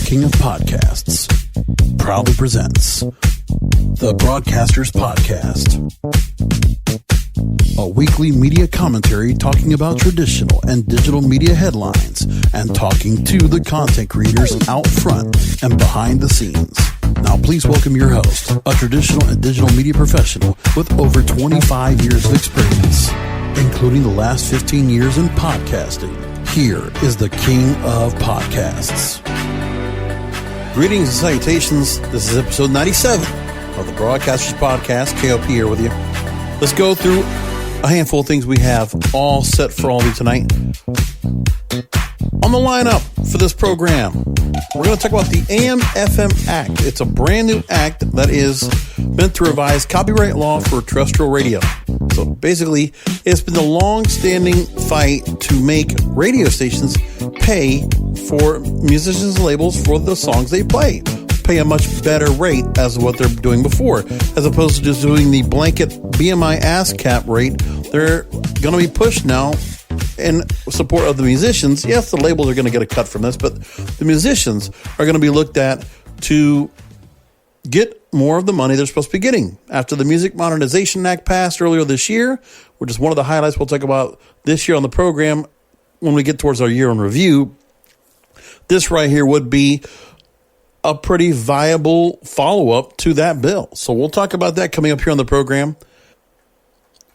King of Podcasts proudly presents the Broadcasters Podcast, a weekly media commentary talking about traditional and digital media headlines and talking to the content creators out front and behind the scenes. Now please welcome your host, a traditional and digital media professional with over 25 years of experience, including the last 15 years in podcasting. Here is the King of Podcasts. Greetings and salutations. This is episode 97 of the Broadcasters Podcast. KOP here with you. Let's go through a handful of things we have all set for all of you tonight. On the lineup for this program, we're going to talk about the AM/FM Act. It's a brand new act that is meant to revise copyright law for terrestrial radio. So basically, it's been the long-standing fight to make radio stations pay for musicians and labels for the songs they play. Pay a much better rate as what they're doing before, as opposed to just doing the blanket BMI ASCAP rate. They're going to be pushed now in support of the musicians. Yes, the labels are going to get a cut from this, but the musicians are going to be looked at to get more of the money they're supposed to be getting. After the Music Modernization Act passed earlier this year, which is one of the highlights we'll talk about this year on the program when we get towards our year in review, this right here would be a pretty viable follow-up to that bill. So we'll talk about that coming up here on the program.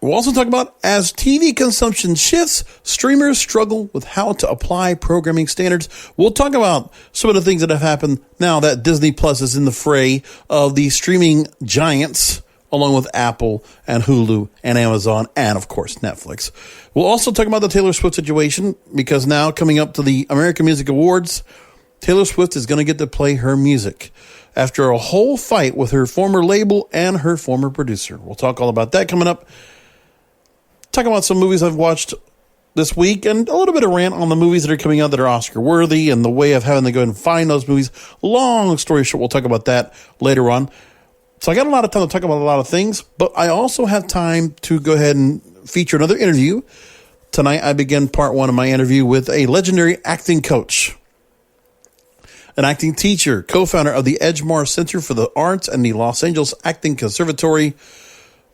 We'll also talk about, as TV consumption shifts, streamers struggle with how to apply programming standards. We'll talk about some of the things that have happened now that Disney Plus is in the fray of the streaming giants, along with Apple and Hulu and Amazon and, of course, Netflix. We'll also talk about the Taylor Swift situation, because now coming up to the American Music Awards, Taylor Swift is going to get to play her music after a whole fight with her former label and her former producer. We'll talk all about that coming up. Talk about some movies I've watched this week and a little bit of rant on the movies that are coming out that are Oscar worthy and the way of having to go and find those movies. Long story short, we'll talk about that later on. So I got a lot of time to talk about a lot of things, but I also have time to go ahead and feature another interview. Tonight I begin part one of my interview with a legendary acting coach, an acting teacher, co-founder of the Edgemar Center for the Arts and the Los Angeles Acting Conservatory,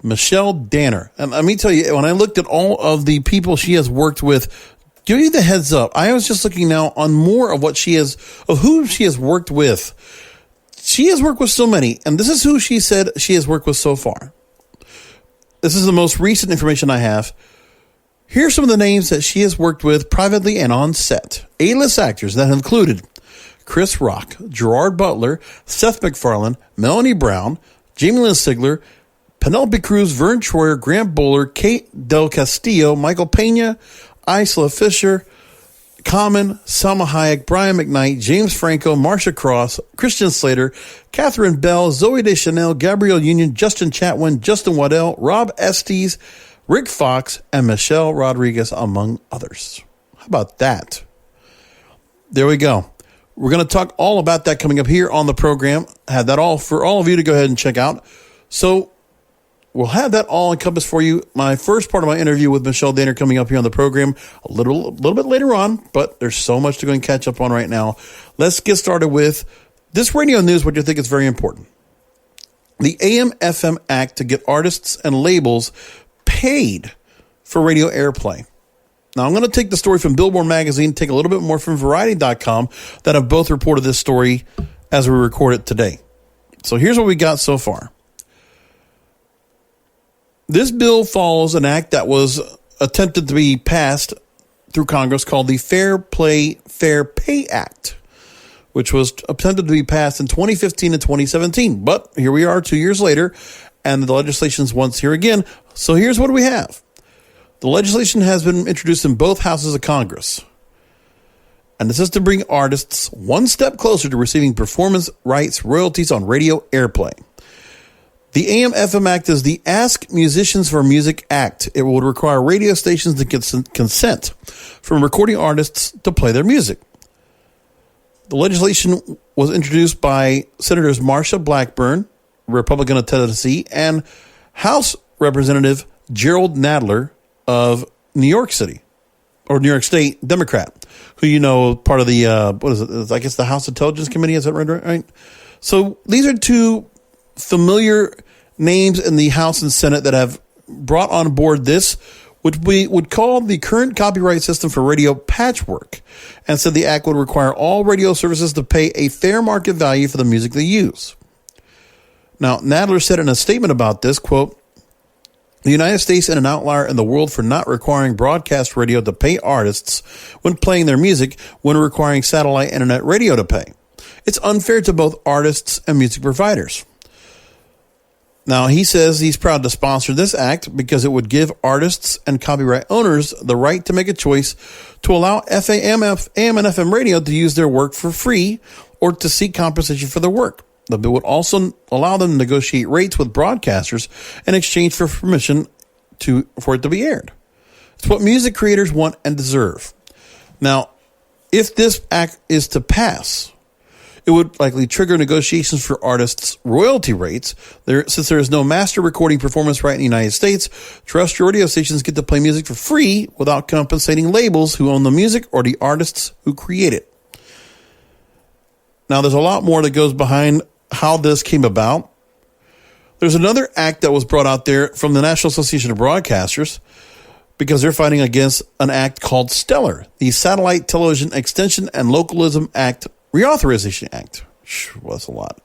Michelle Danner. And let me tell you, when I looked at all of the people she has worked with, give you the heads up. I was just looking now on more of who she has worked with. She has worked with so many, and this is who she said she has worked with so far. This is the most recent information I have. Here's some of the names that she has worked with privately and on set. A-list actors that have included Chris Rock, Gerard Butler, Seth MacFarlane, Melanie Brown, Jamie Lynn Sigler, Penelope Cruz, Vern Troyer, Grant Bowler, Kate Del Castillo, Michael Pena, Isla Fisher, Common, Salma Hayek, Brian McKnight, James Franco, Marsha Cross, Christian Slater, Catherine Bell, Zoe Deschanel, Gabrielle Union, Justin Chatwin, Justin Waddell, Rob Estes, Rick Fox, and Michelle Rodriguez, among others. How about that? There we go. We're going to talk all about that coming up here on the program. Have that all for all of you to go ahead and check out. So we'll have that all encompassed for you. My first part of my interview with Michelle Danner coming up here on the program a little bit later on, but there's so much to go and catch up on right now. Let's get started with this radio news, what you think is very important. The AM/FM Act to get artists and labels paid for radio airplay. Now, I'm going to take the story from Billboard magazine, take a little bit more from Variety.com that have both reported this story as we record it today. So here's what we got so far. This bill follows an act that was attempted to be passed through Congress called the Fair Play, Fair Pay Act, which was attempted to be passed in 2015 and 2017. But here we are 2 years later, and the legislation's once here again. So here's what we have. The legislation has been introduced in both houses of Congress, and this is to bring artists one step closer to receiving performance rights royalties on radio airplay. The AM/FM Act is the Ask Musicians for Music Act. It would require radio stations to consent from recording artists to play their music. The legislation was introduced by Senators Marsha Blackburn, Republican of Tennessee, and House Representative Gerald Nadler of New York City. or New York State Democrat, who, part of the, what is it? I guess the House Intelligence Committee. Is that right? So these are two familiar names in the House and Senate that have brought on board this, which we would call the current copyright system for radio patchwork, and said the act would require all radio services to pay a fair market value for the music they use. Now, Nadler said in a statement about this, quote, "The United States is an outlier in the world for not requiring broadcast radio to pay artists when playing their music when requiring satellite internet radio to pay. It's unfair to both artists and music providers." Now, he says he's proud to sponsor this act because it would give artists and copyright owners the right to make a choice to allow AM and FM radio to use their work for free or to seek compensation for their work. The bill would also allow them to negotiate rates with broadcasters in exchange for permission for it to be aired. It's what music creators want and deserve. Now, if this act is to pass, it would likely trigger negotiations for artists' royalty rates. Since there is no master recording performance right in the United States, terrestrial radio stations get to play music for free without compensating labels who own the music or the artists who create it. Now, there's a lot more that goes behind how this came about. There's another act that was brought out there from the National Association of Broadcasters because they're fighting against an act called Stellar, the Satellite Television Extension and Localism Act Reauthorization Act. Well, that's a lot.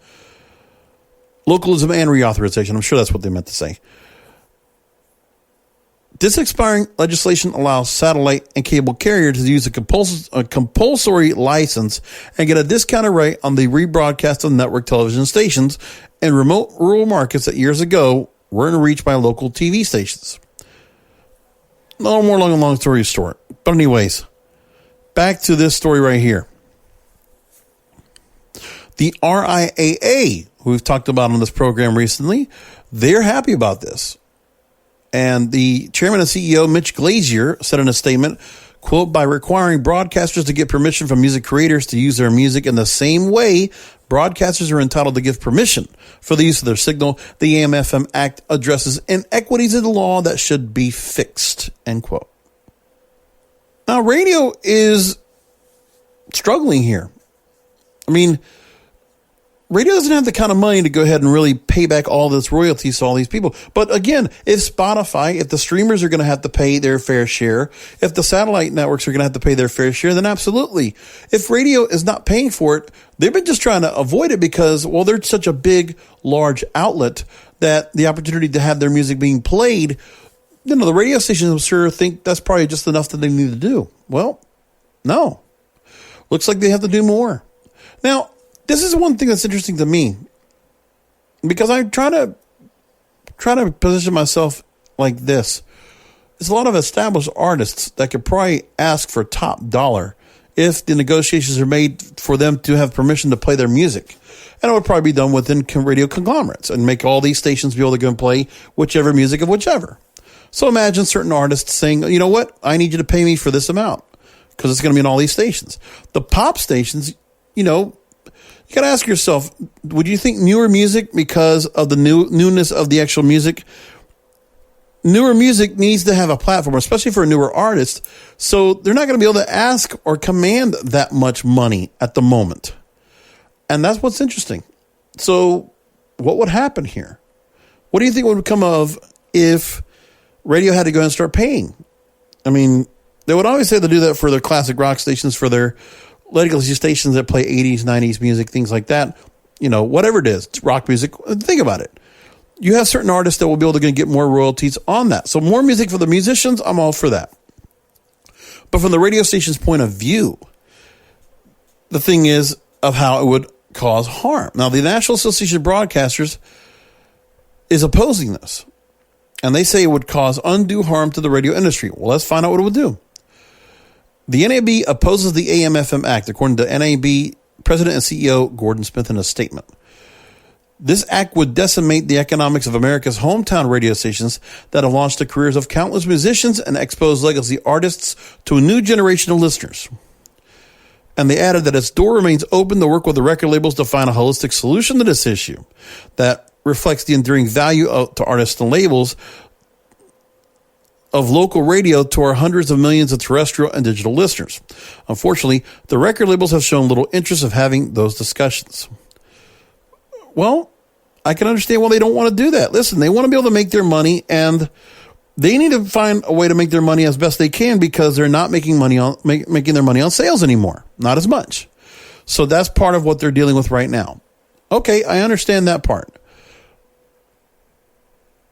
Localism and reauthorization. I'm sure that's what they meant to say. This expiring legislation allows satellite and cable carriers to use a compulsory license and get a discounted rate on the rebroadcast of network television stations in remote rural markets that years ago weren't reached by local TV stations. No more long story short. But anyways, back to this story right here. The RIAA, who we've talked about on this program recently, they're happy about this. And the chairman and CEO, Mitch Glazier, said in a statement, quote, "By requiring broadcasters to get permission from music creators to use their music in the same way broadcasters are entitled to give permission for the use of their signal, the AM/FM Act addresses inequities in the law that should be fixed," end quote. Now, radio is struggling here. I mean, radio doesn't have the kind of money to go ahead and really pay back all this royalties to all these people. But again, if Spotify, if the streamers are going to have to pay their fair share, if the satellite networks are going to have to pay their fair share, then absolutely. If radio is not paying for it, they've been just trying to avoid it because, well, they're such a big, large outlet that the opportunity to have their music being played, the radio stations, I'm sure, think that's probably just enough that they need to do. Well, no. Looks like they have to do more. Now, this is one thing that's interesting to me because I try to position myself like this. There's a lot of established artists that could probably ask for top dollar if the negotiations are made for them to have permission to play their music. And it would probably be done within radio conglomerates and make all these stations be able to go and play whichever music of whichever. So imagine certain artists saying, you know what, I need you to pay me for this amount because it's going to be in all these stations. The pop stations, you got to ask yourself, would you think newer music, because of the newness of the actual music, newer music needs to have a platform, especially for a newer artist, so they're not going to be able to ask or command that much money at the moment. And that's what's interesting. So what would happen here? What do you think would become of if radio had to go and start paying? I mean, they would always say to do that for their classic rock stations, for their legacy stations that play 80s, 90s music, things like that, whatever it is, rock music. Think about it. You have certain artists that will be able to get more royalties on that. So more music for the musicians, I'm all for that. But from the radio station's point of view, the thing is of how it would cause harm. Now, the National Association of Broadcasters is opposing this. And they say it would cause undue harm to the radio industry. Well, let's find out what it would do. The NAB opposes the AM/FM Act, according to NAB President and CEO Gordon Smith in a statement. This act would decimate the economics of America's hometown radio stations that have launched the careers of countless musicians and exposed legacy artists to a new generation of listeners. And they added that its door remains open to work with the record labels to find a holistic solution to this issue that reflects the enduring value to artists and labels of local radio to our hundreds of millions of terrestrial and digital listeners. Unfortunately, the record labels have shown little interest of having those discussions. Well, I can understand why they don't want to do that. Listen, they want to be able to make their money, and they need to find a way to make their money as best they can because they're not making money on making their money on sales anymore. Not as much. So that's part of what they're dealing with right now. Okay, I understand that part.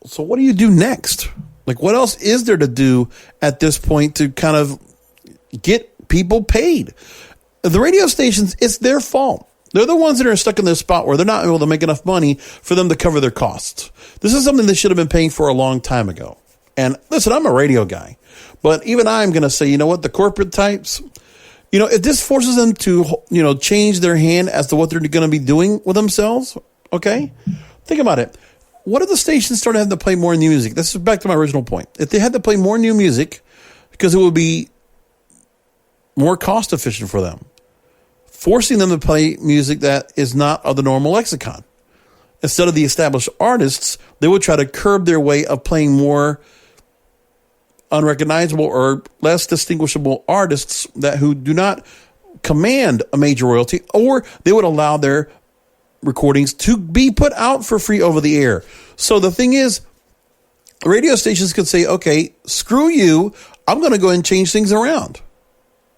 So what do you do next? Like, what else is there to do at this point to kind of get people paid? The radio stations, it's their fault. They're the ones that are stuck in this spot where they're not able to make enough money for them to cover their costs. This is something they should have been paying for a long time ago. And listen, I'm a radio guy, but even I'm going to say, you know what, the corporate types, you know, if this forces them to, you know, change their hand as to what they're going to be doing with themselves, okay, think about it. What if the stations started having to play more new music? This is back to my original point. If they had to play more new music, because it would be more cost efficient for them, forcing them to play music that is not of the normal lexicon. Instead of the established artists, they would try to curb their way of playing more unrecognizable or less distinguishable artists who do not command a major royalty, or they would allow their recordings to be put out for free over the air. So the thing is, radio stations could say, okay, screw you. I'm going to go and change things around.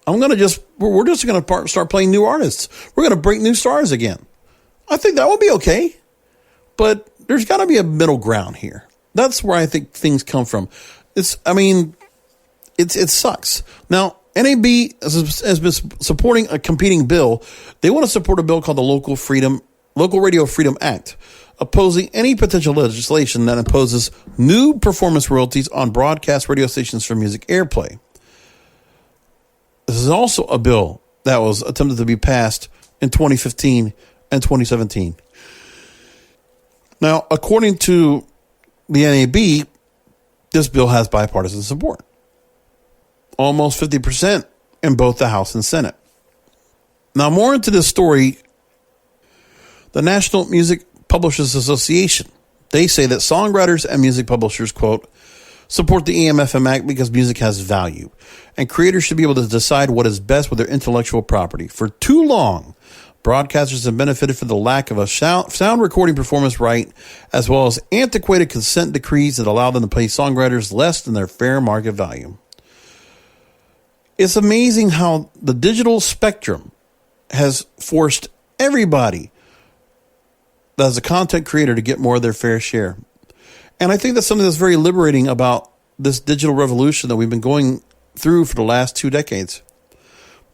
We're just going to start playing new artists. We're going to break new stars again. I think that would be okay. But there's got to be a middle ground here. That's where I think things come from. It sucks. Now, NAB has been supporting a competing bill. They want to support a bill called the Local Radio Freedom Act, opposing any potential legislation that imposes new performance royalties on broadcast radio stations for music airplay. This is also a bill that was attempted to be passed in 2015 and 2017. Now, according to the NAB, this bill has bipartisan support. Almost 50% in both the House and Senate. Now, more into this story, the National Music Publishers Association, they say that songwriters and music publishers, quote, support the EMFM Act because music has value, and creators should be able to decide what is best with their intellectual property. For too long, broadcasters have benefited from the lack of a sound recording performance right, as well as antiquated consent decrees that allow them to pay songwriters less than their fair market value. It's amazing how the digital spectrum has forced everybody as a content creator to get more of their fair share. And I think that's something that's very liberating about this digital revolution that we've been going through for the last 2 decades,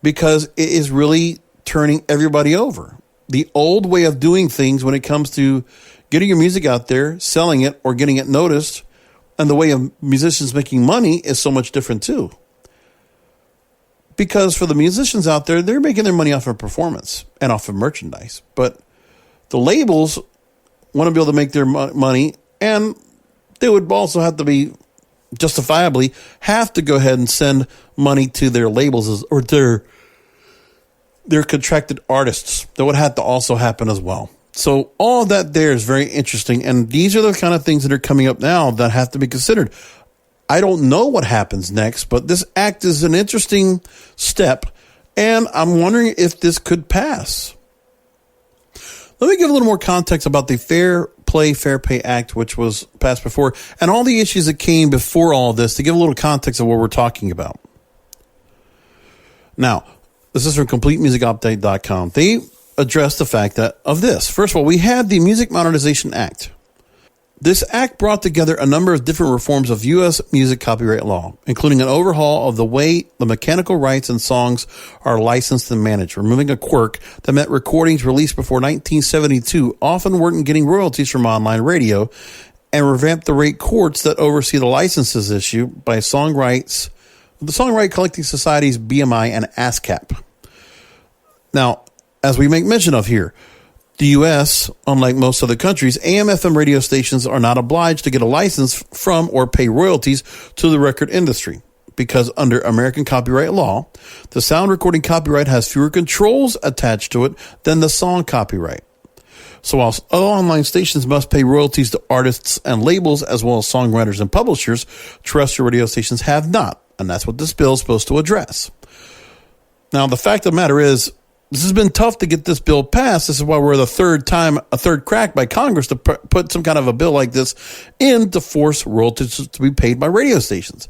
because it is really turning everybody over. The old way of doing things when it comes to getting your music out there, selling it, or getting it noticed, and the way of musicians making money is so much different too. Because for the musicians out there, they're making their money off of performance and off of merchandise. But the labels want to be able to make their money, and they would also have to be justifiably have to go ahead and send money to their labels or their contracted artists. That would have to also happen as well. So all of that there is very interesting. And these are the kind of things that are coming up now that have to be considered. I don't know what happens next, but this act is an interesting step, and I'm wondering if this could pass. Let me give a little more context about the Fair Pay Act, which was passed before, and all the issues that came before all of this, to give a little context of what we're talking about. Now, this is from CompleteMusicUpdate.com. They addressed the fact of this. First of all, we had the Music Modernization Act. This act brought together a number of different reforms of U.S. music copyright law, including an overhaul of the way the mechanical rights and songs are licensed and managed, removing a quirk that meant recordings released before 1972 often weren't getting royalties from online radio, and revamped the rate courts that oversee the licenses issued by the Songwriter Collecting Societies, BMI, and ASCAP. Now, as we make mention of here, the U.S., unlike most other countries, AM/FM radio stations are not obliged to get a license from or pay royalties to the record industry, because under American copyright law, the sound recording copyright has fewer controls attached to it than the song copyright. So while other online stations must pay royalties to artists and labels as well as songwriters and publishers, terrestrial radio stations have not. And that's what this bill is supposed to address. Now, the fact of the matter is, this has been tough to get this bill passed. This is why we're a third crack by Congress to put some kind of a bill like this in to force royalties to be paid by radio stations.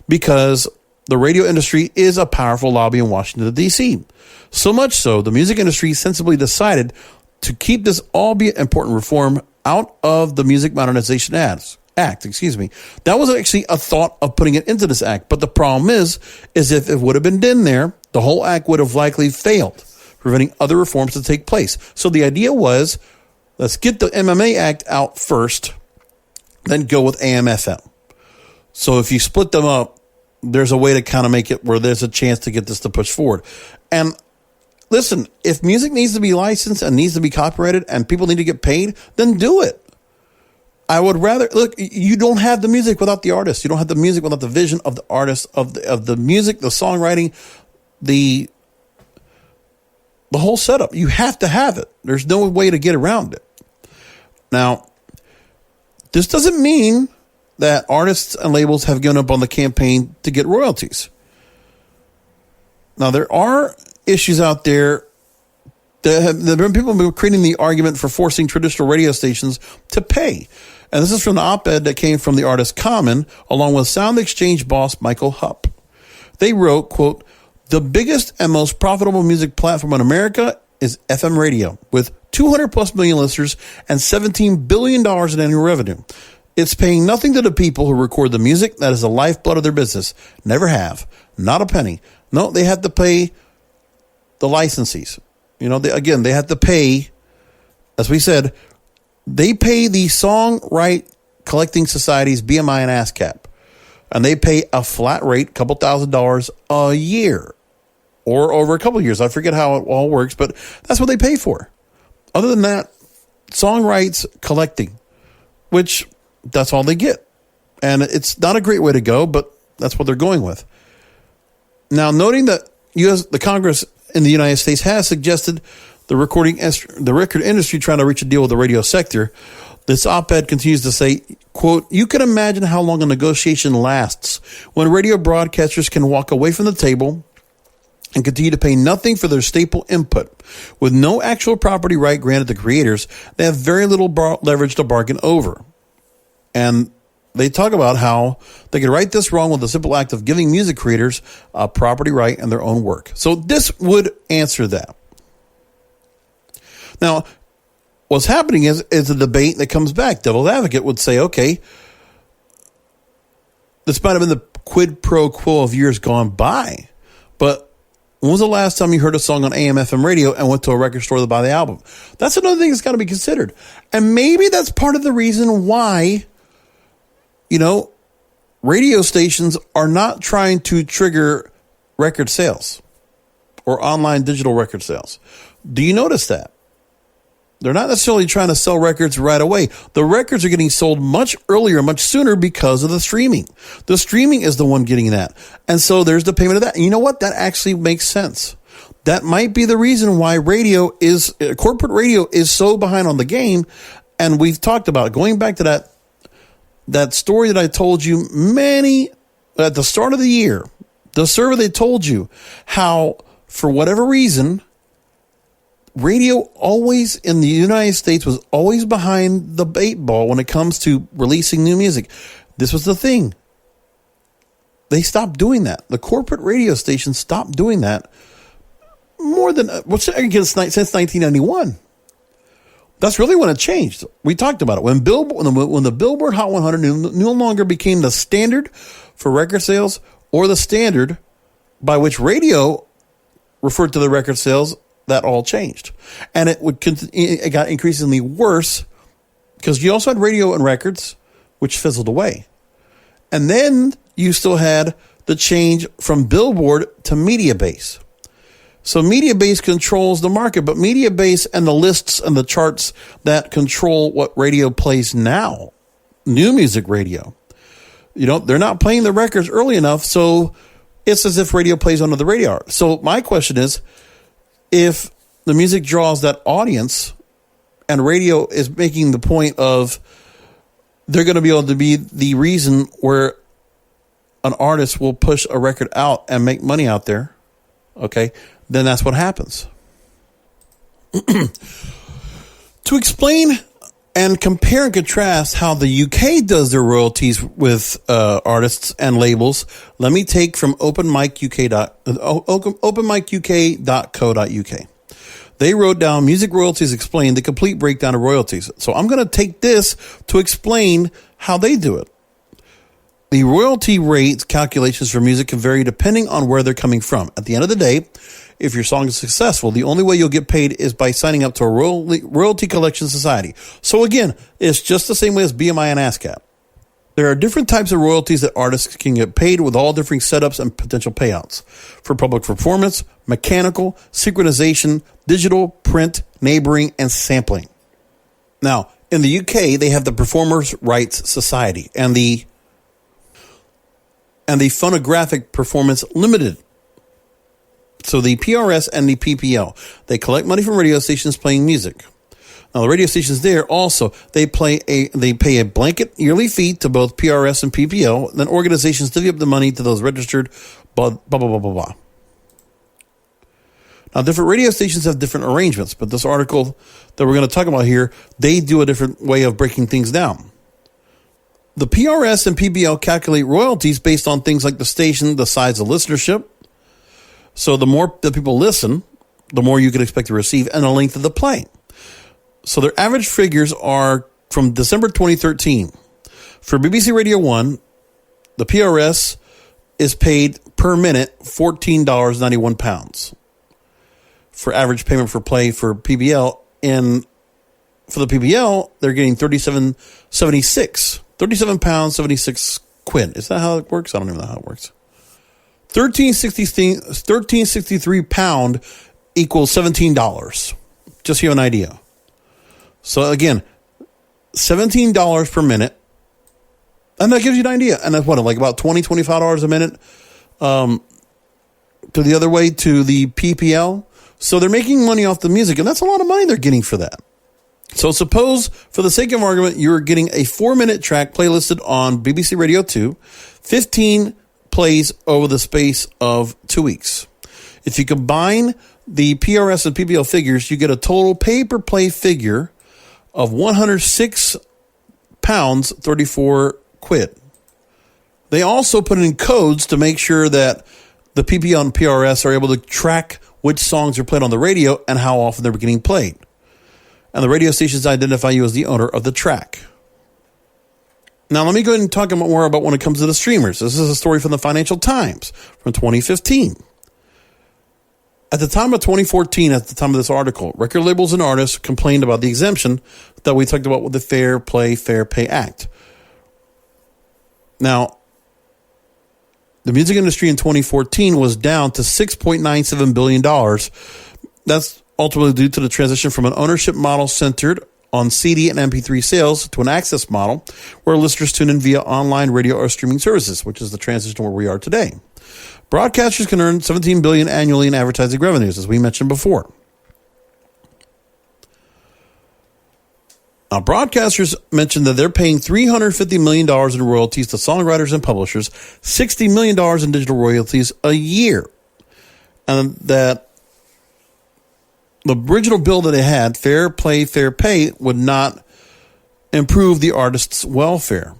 Because the radio industry is a powerful lobby in Washington, D.C. So much so, the music industry sensibly decided to keep this albeit important reform out of the Music Modernization Act. That was actually a thought of putting it into this act. But the problem is if it would have been in there, the whole act would have likely failed, preventing other reforms to take place. So the idea was, let's get the MMA Act out first, then go with AM/FM. So if you split them up, there's a way to kind of make it where there's a chance to get this to push forward. And listen, if music needs to be licensed and needs to be copyrighted and people need to get paid, then do it. I would rather, look, you don't have the music without the artist. You don't have the music without the vision of the artist, of the music, the songwriting, the whole setup. You have to have it. There's no way to get around it. Now, this doesn't mean that artists and labels have given up on the campaign to get royalties. Now, there are issues out there that have been people have been creating the argument for forcing traditional radio stations to pay. And this is from the op-ed that came from the artist Common, along with Sound Exchange boss Michael Hupp. They wrote, quote, "The biggest and most profitable music platform in America is FM radio, with 200 plus million listeners and $17 billion in annual revenue. It's paying nothing to the people who record the music. That is the lifeblood of their business. Never have. Not a penny. No, they have to pay the licensees. You know, they have to pay, as we said, they pay the songwrite collecting societies, BMI and ASCAP. And they pay a flat rate, couple $1,000s a year. Or over a couple of years. I forget how it all works, but that's what they pay for. Other than that, songwrites collecting, which that's all they get. And it's not a great way to go, but that's what they're going with. Now, noting that the Congress in the United States has suggested the record industry trying to reach a deal with the radio sector, this op-ed continues to say, quote, "You can imagine how long a negotiation lasts when radio broadcasters can walk away from the table and continue to pay nothing for their staple input. With no actual property right granted to creators, they have very little leverage to bargain over." And they talk about how they can right this wrong with the simple act of giving music creators a property right in their own work. So this would answer that. Now, what's happening is a debate that comes back. Devil's advocate would say, okay, this might have been the quid pro quo of years gone by, but when was the last time you heard a song on AM/FM radio and went to a record store to buy the album? That's another thing that's got to be considered. And maybe that's part of the reason why, radio stations are not trying to trigger record sales or online digital record sales. Do you notice that? They're not necessarily trying to sell records right away. The records are getting sold much earlier, much sooner because of the streaming. The streaming is the one getting that. And so there's the payment of that. And you know what? That actually makes sense. That might be the reason why corporate radio is so behind on the game. And we've talked about it. Going back to that story that I told you at the start of the year, the survey they told you how, for whatever reason, radio always in the United States was always behind the 8 ball when it comes to releasing new music. This was the thing. They stopped doing that. The corporate radio stations stopped doing that since 1991. That's really when it changed. We talked about it. When the Billboard Hot 100 no longer became the standard for record sales or the standard by which radio referred to the record sales, that all changed. And it got increasingly worse because you also had radio and records, which fizzled away. And then you still had the change from Billboard to Mediabase. So Mediabase controls the market, but Mediabase and the lists and the charts that control what radio plays now, new music radio, they're not playing the records early enough, so it's as if radio plays under the radar. So my question is, if the music draws that audience and radio is making the point of they're going to be able to be the reason where an artist will push a record out and make money out there, okay, then that's what happens. To explain and compare and contrast how the UK does their royalties with artists and labels, let me take from openmicuk.co.uk. They wrote down Music Royalties Explained, the complete breakdown of royalties. So I'm going to take this to explain how they do it. The royalty rates calculations for music can vary depending on where they're coming from. At the end of the day, if your song is successful, the only way you'll get paid is by signing up to a royalty collection society. So again, it's just the same way as BMI and ASCAP. There are different types of royalties that artists can get paid with all different setups and potential payouts. For public performance, mechanical, synchronization, digital, print, neighboring, and sampling. Now, in the UK, they have the Performers' Rights Society and the Phonographic Performance Limited. So the PRS and the PPL, they collect money from radio stations playing music. Now the radio stations there also, they pay a blanket yearly fee to both PRS and PPL. Then organizations divvy up the money to those registered, blah, blah, blah, blah, blah, blah. Now different radio stations have different arrangements, but this article that we're going to talk about here, they do a different way of breaking things down. The PRS and PPL calculate royalties based on things like the station, the size of listenership. So the more that people listen, the more you can expect to receive, and the length of the play. So their average figures are from December 2013. For BBC Radio 1, the PRS is paid per minute £14.91. For average payment for play for PBL, and for the PBL, they're getting £37.76. Is that how it works? I don't even know how it works. £13.63 equals $17. Just to give an idea. So again, $17 per minute. And that gives you an idea. And that's what, like about $20, $25 a minute to the other way to the PPL. So they're making money off the music, and that's a lot of money they're getting for that. So suppose, for the sake of argument, you're getting a 4-minute track playlisted on BBC Radio 2, 15 plays over the space of 2 weeks. If you combine the PRS and PPL figures, you get a total pay-per-play figure of £106.34. They also put in codes to make sure that the PPL and PRS are able to track which songs are played on the radio and how often they're getting played. And the radio stations identify you as the owner of the track. Now, let me go ahead and talk more about when it comes to the streamers. This is a story from the Financial Times from 2015. At the time of 2014, at the time of this article, record labels and artists complained about the exemption that we talked about with the Fair Play, Fair Pay Act. Now, the music industry in 2014 was down to $6.97 billion. That's ultimately due to the transition from an ownership model centered on CD and MP3 sales to an access model where listeners tune in via online radio or streaming services, which is the transition to where we are today. Broadcasters can earn $17 billion annually in advertising revenues, as we mentioned before. Now, broadcasters mentioned that they're paying $350 million in royalties to songwriters and publishers, $60 million in digital royalties a year, and that the original bill that they had, Fair Play, Fair Pay, would not improve the artist's welfare.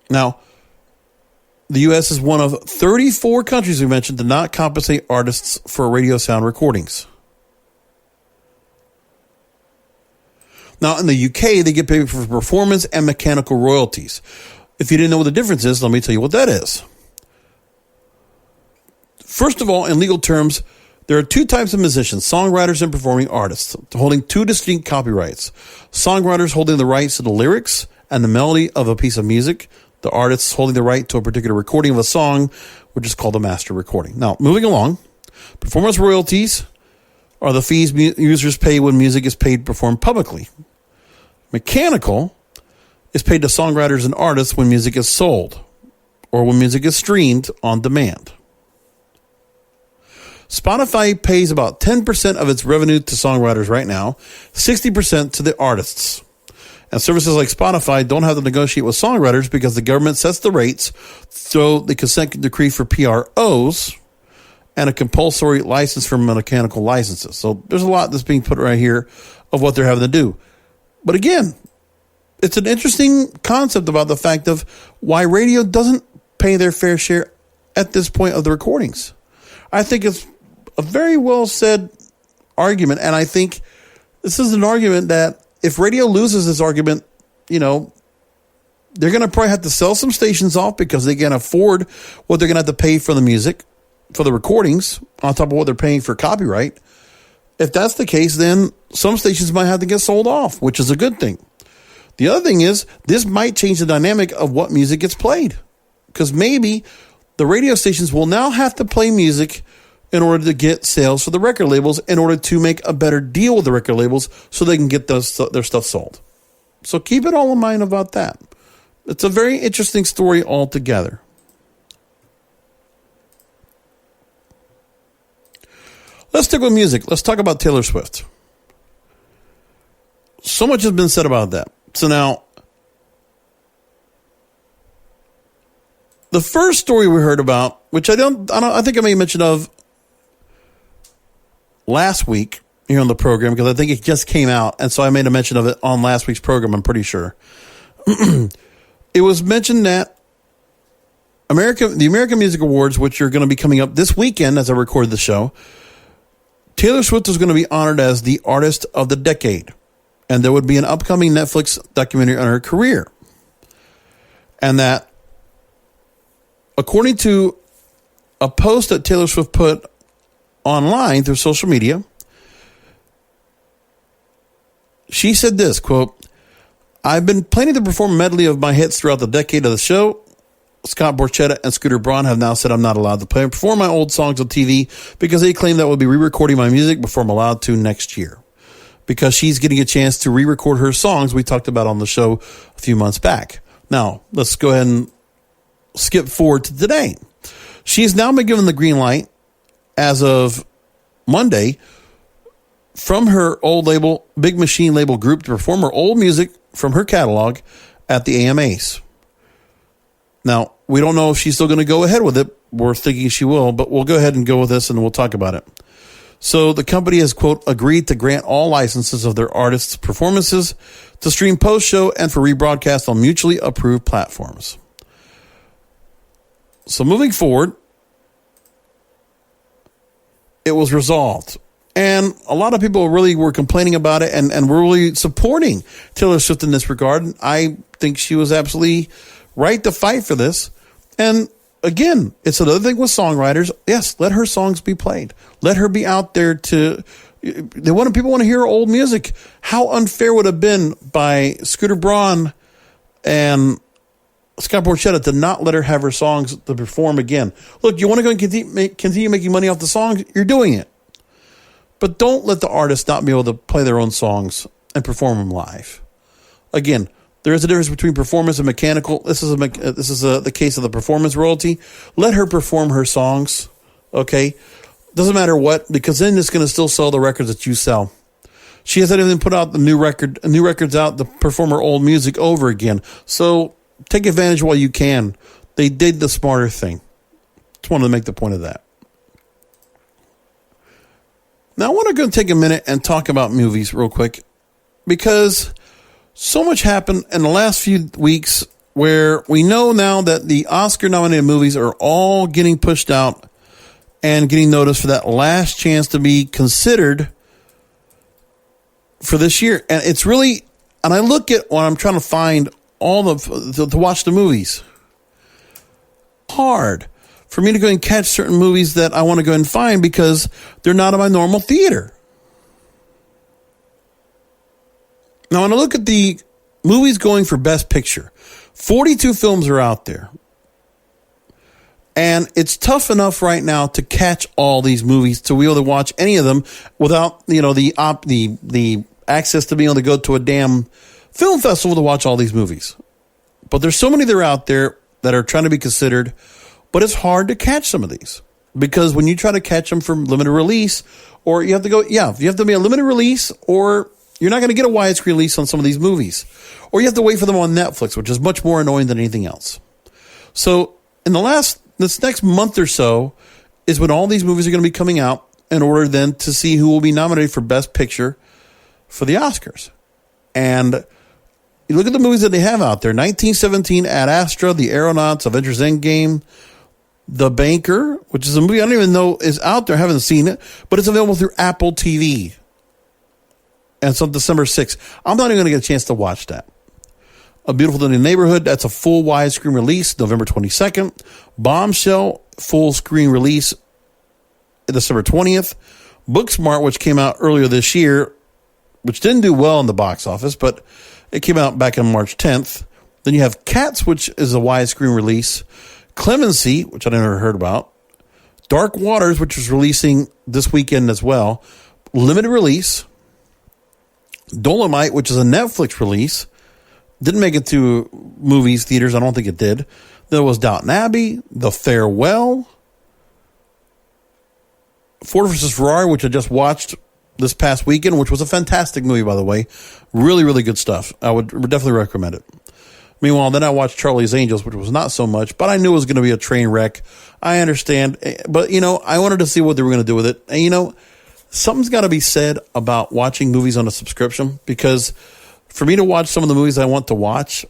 Now, the U.S. is one of 34 countries we mentioned to not compensate artists for radio sound recordings. Now, in the UK, they get paid for performance and mechanical royalties. If you didn't know what the difference is, let me tell you what that is. First of all, in legal terms, there are two types of musicians, songwriters and performing artists, holding two distinct copyrights. Songwriters holding the rights to the lyrics and the melody of a piece of music. The artists holding the right to a particular recording of a song, which is called a master recording. Now, moving along, performance royalties are the fees users pay when music is paid performed publicly. Mechanical is paid to songwriters and artists when music is sold or when music is streamed on demand. Spotify pays about 10% of its revenue to songwriters right now, 60% to the artists. And services like Spotify don't have to negotiate with songwriters because the government sets the rates through the consent decree for PROs and a compulsory license for mechanical licenses. So there's a lot that's being put right here of what they're having to do. But again, it's an interesting concept about the fact of why radio doesn't pay their fair share at this point of the recordings. I think it's a very well said argument, and I think this is an argument that if radio loses this argument, they're going to probably have to sell some stations off because they can't afford what they're going to have to pay for the music, for the recordings, on top of what they're paying for copyright. If that's the case, then some stations might have to get sold off, which is a good thing. The other thing is, this might change the dynamic of what music gets played. Because maybe the radio stations will now have to play music in order to get sales for the record labels, in order to make a better deal with the record labels so they can get their stuff sold. So keep it all in mind about that. It's a very interesting story altogether. Let's stick with music. Let's talk about Taylor Swift. So much has been said about that. So now, the first story we heard about, which I think I made mention of last week here on the program, because I think it just came out, and so I made a mention of it on last week's program, I'm pretty sure. It was mentioned that the American Music Awards, which are going to be coming up this weekend as I record the show, Taylor Swift is going to be honored as the Artist of the Decade. And there would be an upcoming Netflix documentary on her career. And that, according to a post that Taylor Swift put online through social media, she said this, quote, "I've been planning to perform a medley of my hits throughout the decade of the show. Scott Borchetta and Scooter Braun have now said I'm not allowed to play and perform my old songs on TV because they claim that we'll be re-recording my music before I'm allowed to next year." Because she's getting a chance to re-record her songs we talked about on the show a few months back. Now, let's go ahead and skip forward to today. She has now been given the green light as of Monday from her old label, Big Machine label group, to perform her old music from her catalog at the AMAs. Now, we don't know if she's still going to go ahead with it. We're thinking she will, but we'll go ahead and go with this and we'll talk about it. So the company has, quote, agreed to grant all licenses of their artists' performances to stream post-show and for rebroadcast on mutually approved platforms. So moving forward, it was resolved. And a lot of people really were complaining about it and were really supporting Taylor Swift in this regard. I think she was absolutely right to fight for this. And again, it's another thing with songwriters. Yes, let her songs be played. Let her be out there people want to hear old music. How unfair would it have been by Scooter Braun and Scott Borchetta to not let her have her songs to perform again? Look, you want to go and continue making money off the songs? You're doing it. But don't let the artist not be able to play their own songs and perform them live. Again, there is a difference between performance and mechanical. This is the case of the performance royalty. Let her perform her songs, okay? Doesn't matter what, because then it's going to still sell the records that you sell. She hasn't even put out the new records out to perform her old music over again. So take advantage while you can. They did the smarter thing. Just wanted to make the point of that. Now I want to go take a minute and talk about movies real quick, because so much happened in the last few weeks where we know now that the Oscar-nominated movies are all getting pushed out and getting noticed for that last chance to be considered for this year. And it's really, and I look at when I'm trying to find to watch the movies, hard for me to go and catch certain movies that I want to go and find because they're not in my normal theater. Now, when I look at the movies going for Best Picture, 42 films are out there. And it's tough enough right now to catch all these movies to be able to watch any of them without, the access to being able to go to a damn film festival to watch all these movies. But there's so many that are out there that are trying to be considered, but it's hard to catch some of these. because when you try to catch them from limited release, or you have to go, you have to be a limited release, or you're not going to get a widescreen release on some of these movies, or you have to wait for them on Netflix, which is much more annoying than anything else. So in this next month or so is when all these movies are going to be coming out in order then to see who will be nominated for Best Picture for the Oscars. And you look at the movies that they have out there: 1917, Ad Astra, The Aeronauts, Avengers Endgame, The Banker, which is a movie I don't even know is out there. I haven't seen it, but it's available through Apple TV. And it's on December 6th. I'm not even going to get a chance to watch that. A Beautiful Day in the Neighborhood, that's a full widescreen release, November 22nd. Bombshell, full screen release, December 20th. Booksmart, which came out earlier this year, which didn't do well in the box office, but it came out back on March 10th. Then you have Cats, which is a widescreen release. Clemency, which I never heard about. Dark Waters, which is releasing this weekend as well. Limited release. Dolomite, which is a Netflix release. Didn't make it to movies, theaters. I don't think it did. There was Downton Abbey, The Farewell, Ford vs. Ferrari, which I just watched this past weekend, which was a fantastic movie, by the way. Really, really good stuff. I would definitely recommend it. Meanwhile, then I watched Charlie's Angels, which was not so much, but I knew it was going to be a train wreck. I understand. But, I wanted to see what they were going to do with it. And, something's got to be said about watching movies on a subscription, because for me to watch some of the movies I want to watch,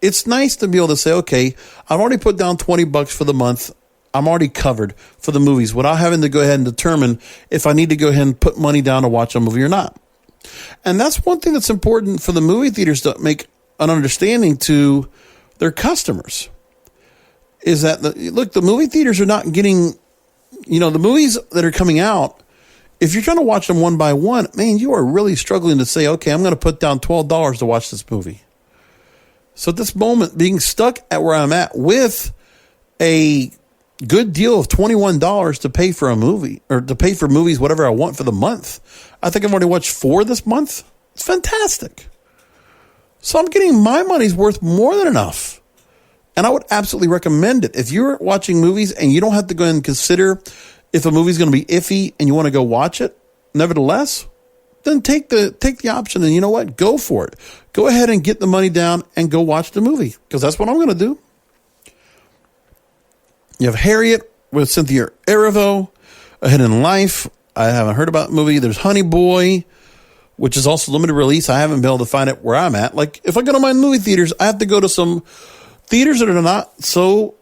it's nice to be able to say, okay, I've already put down $20 for the month. I'm already covered for the movies without having to go ahead and determine if I need to go ahead and put money down to watch a movie or not. And that's one thing that's important for the movie theaters to make an understanding to their customers, is that, the movie theaters are not getting, the movies that are coming out, if you're trying to watch them one by one, man, you are really struggling to say, okay, I'm going to put down $12 to watch this movie. So at this moment, being stuck at where I'm at with a good deal of $21 to pay for a movie, or to pay for movies, whatever I want for the month. I think I've already watched 4 this month. It's fantastic. So I'm getting my money's worth more than enough. And I would absolutely recommend it. If you're watching movies and you don't have to go and consider if a movie's going to be iffy and you want to go watch it, nevertheless, then take the option, and you know what? Go for it. Go ahead and get the money down and go watch the movie, because that's what I'm going to do. You have Harriet with Cynthia Erivo, A Hidden Life. I haven't heard about the movie. There's Honey Boy, which is also limited release. I haven't been able to find it where I'm at. If I go to my movie theaters, I have to go to some theaters that are not so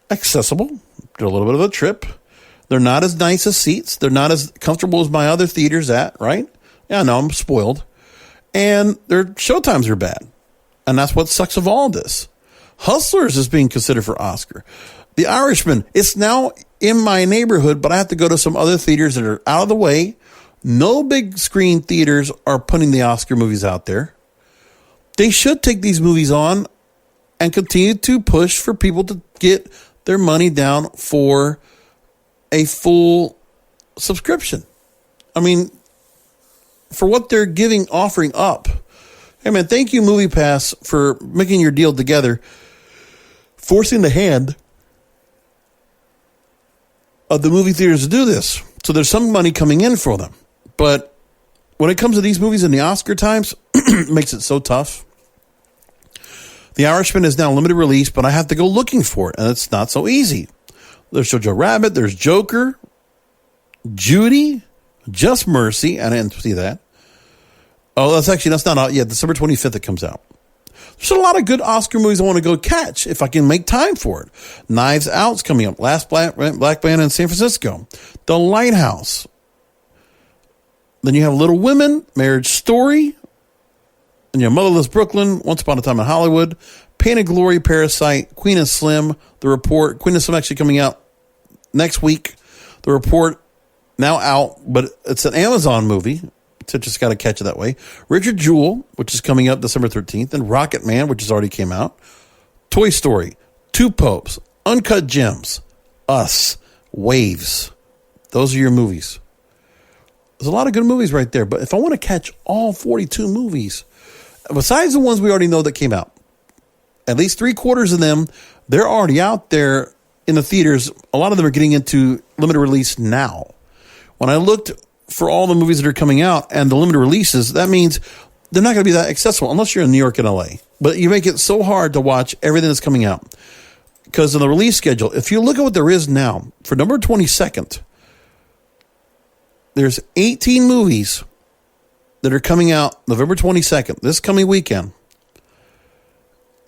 accessible. They're a little bit of a trip. They're not as nice as seats. They're not as comfortable as my other theaters right? Yeah, I know, I'm spoiled. And their showtimes are bad. And that's what sucks of all this. Hustlers is being considered for Oscar. The Irishman, it's now in my neighborhood, but I have to go to some other theaters that are out of the way. No big screen theaters are putting the Oscar movies out there. They should take these movies on and continue to push for people to get their money down for a full subscription. I mean, for what they're offering up. Hey man, thank you MoviePass for making your deal together, forcing the hand of the movie theaters to do this. So there's some money coming in for them. But when it comes to these movies in the Oscar times, it makes it so tough. The Irishman is now limited release, but I have to go looking for it, and it's not so easy. There's Jojo Rabbit, there's Joker, Judy, Just Mercy. I didn't see that. Oh, that's not out yet. December 25th it comes out. There's a lot of good Oscar movies I want to go catch if I can make time for it. Knives Out's coming up. Last Black Band in San Francisco. The Lighthouse. Then you have Little Women, Marriage Story. And you have Motherless Brooklyn, Once Upon a Time in Hollywood, Pain and Glory, Parasite, Queen of Slim, The Report. Queen of Slim actually coming out next week. The Report now out, but it's an Amazon movie, so just got to catch it that way. Richard Jewell, which is coming up December 13th, and Rocket Man, which has already came out. Toy Story, Two Popes, Uncut Gems, Us, Waves. Those are your movies. There's a lot of good movies right there, but if I want to catch all 42 movies, besides the ones we already know that came out, at least 3/4 of them, they're already out there in the theaters, a lot of them are getting into limited release now. When I looked for all the movies that are coming out and the limited releases, that means they're not going to be that accessible unless you're in New York and LA. But you make it so hard to watch everything that's coming out. Because of the release schedule, if you look at what there is now, for November 22nd, there's 18 movies that are coming out November 22nd, this coming weekend.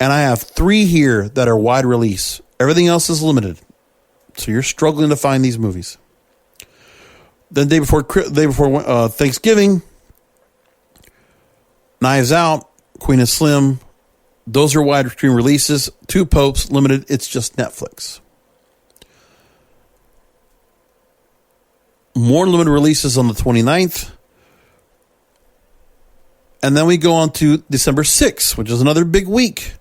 And I have 3 here that are wide release. Everything else is limited. So you're struggling to find these movies. Then day before Thanksgiving, Knives Out, Queen and Slim, those are wide screen releases. 2 Popes, limited. It's just Netflix. More limited releases on the 29th. And then we go on to December 6th, which is another big week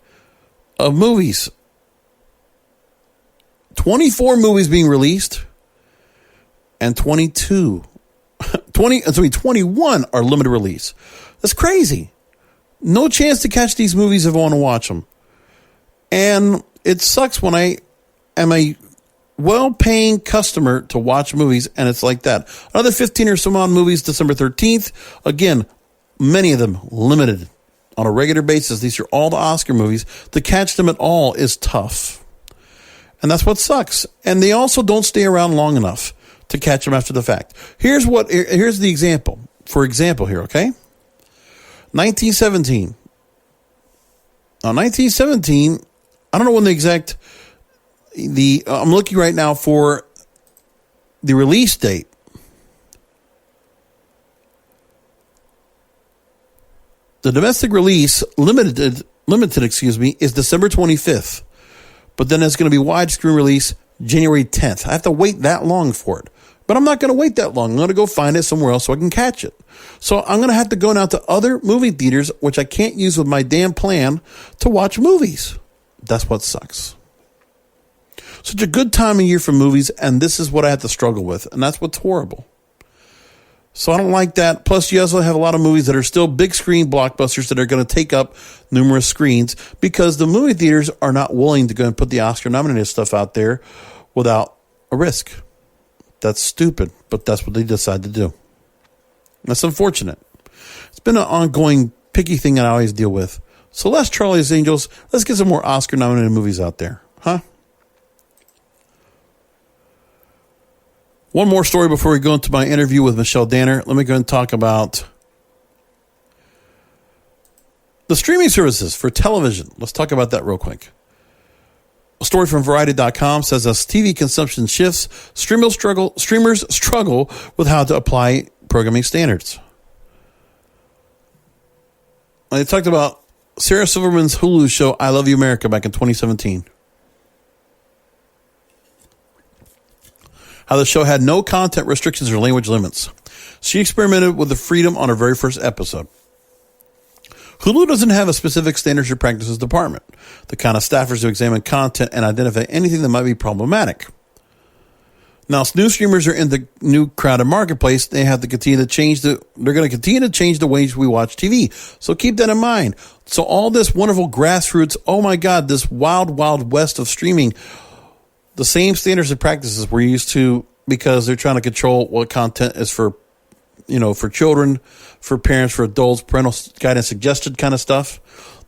of movies. 24 movies being released, and 21 are limited release. That's crazy. No chance to catch these movies if I want to watch them. And it sucks when I am a well-paying customer to watch movies, and it's like that. Another 15 or so odd movies December 13th. Again, many of them limited on a regular basis. These are all the Oscar movies. To catch them at all is tough. And that's what sucks. And they also don't stay around long enough to catch them after the fact. Here's the example. For example here, okay? 1917. Now, 1917, I don't know when the exact... I'm looking right now for the release date. The domestic release, limited, is December 25th. But then it's going to be widescreen release January 10th. I have to wait that long for it. But I'm not going to wait that long. I'm going to go find it somewhere else so I can catch it. So I'm going to have to go now to other movie theaters, which I can't use with my damn plan to watch movies. That's what sucks. Such a good time of year for movies, and this is what I have to struggle with, and that's what's horrible. So I don't like that. Plus, you also have a lot of movies that are still big screen blockbusters that are going to take up numerous screens because the movie theaters are not willing to go and put the Oscar-nominated stuff out there without a risk. That's stupid, but that's what they decide to do. That's unfortunate. It's been an ongoing picky thing that I always deal with. So less Charlie's Angels. Let's get some more Oscar-nominated movies out there, huh? One more story before we go into my interview with Michelle Danner. Let me go and talk about the streaming services for television. Let's talk about that real quick. A story from Variety.com says as TV consumption shifts, streamers struggle with how to apply programming standards. They talked about Sarah Silverman's Hulu show I Love You America back in 2017. How the show had no content restrictions or language limits. She experimented with the freedom on her very first episode. Hulu doesn't have a specific standards or practices department, the kind of staffers who examine content and identify anything that might be problematic. Now, as new streamers are in the new crowded marketplace, they have to continue to change they're going to continue to change the ways we watch TV. So keep that in mind. So all this wonderful grassroots, oh my God, this wild, wild west of streaming, the same standards and practices we're used to because they're trying to control what content is for children, for parents, for adults, parental guidance suggested kind of stuff.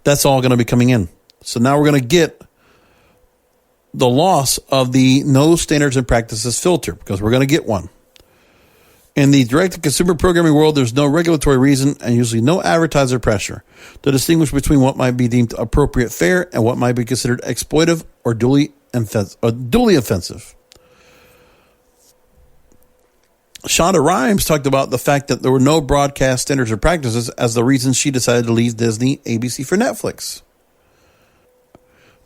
That's all going to be coming in. So now we're going to get the loss of the no standards and practices filter because we're going to get one. In the direct-to-consumer programming world, there's no regulatory reason and usually no advertiser pressure to distinguish between what might be deemed appropriate fare and what might be considered exploitive or duly offensive. Shonda Rhimes talked about the fact that there were no broadcast standards or practices as the reason she decided to leave Disney, ABC for Netflix.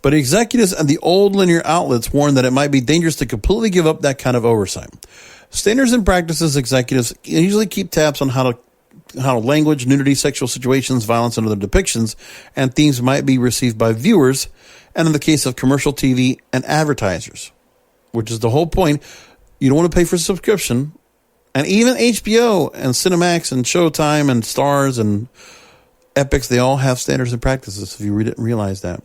But executives and the old linear outlets warned that it might be dangerous to completely give up that kind of oversight. Standards and practices executives usually keep tabs on how language, nudity, sexual situations, violence, and other depictions and themes might be received by viewers, and in the case of commercial TV and advertisers, which is the whole point. You don't want to pay for a subscription. And even HBO and Cinemax and Showtime and Stars and Epix, they all have standards and practices if you read it and realize that.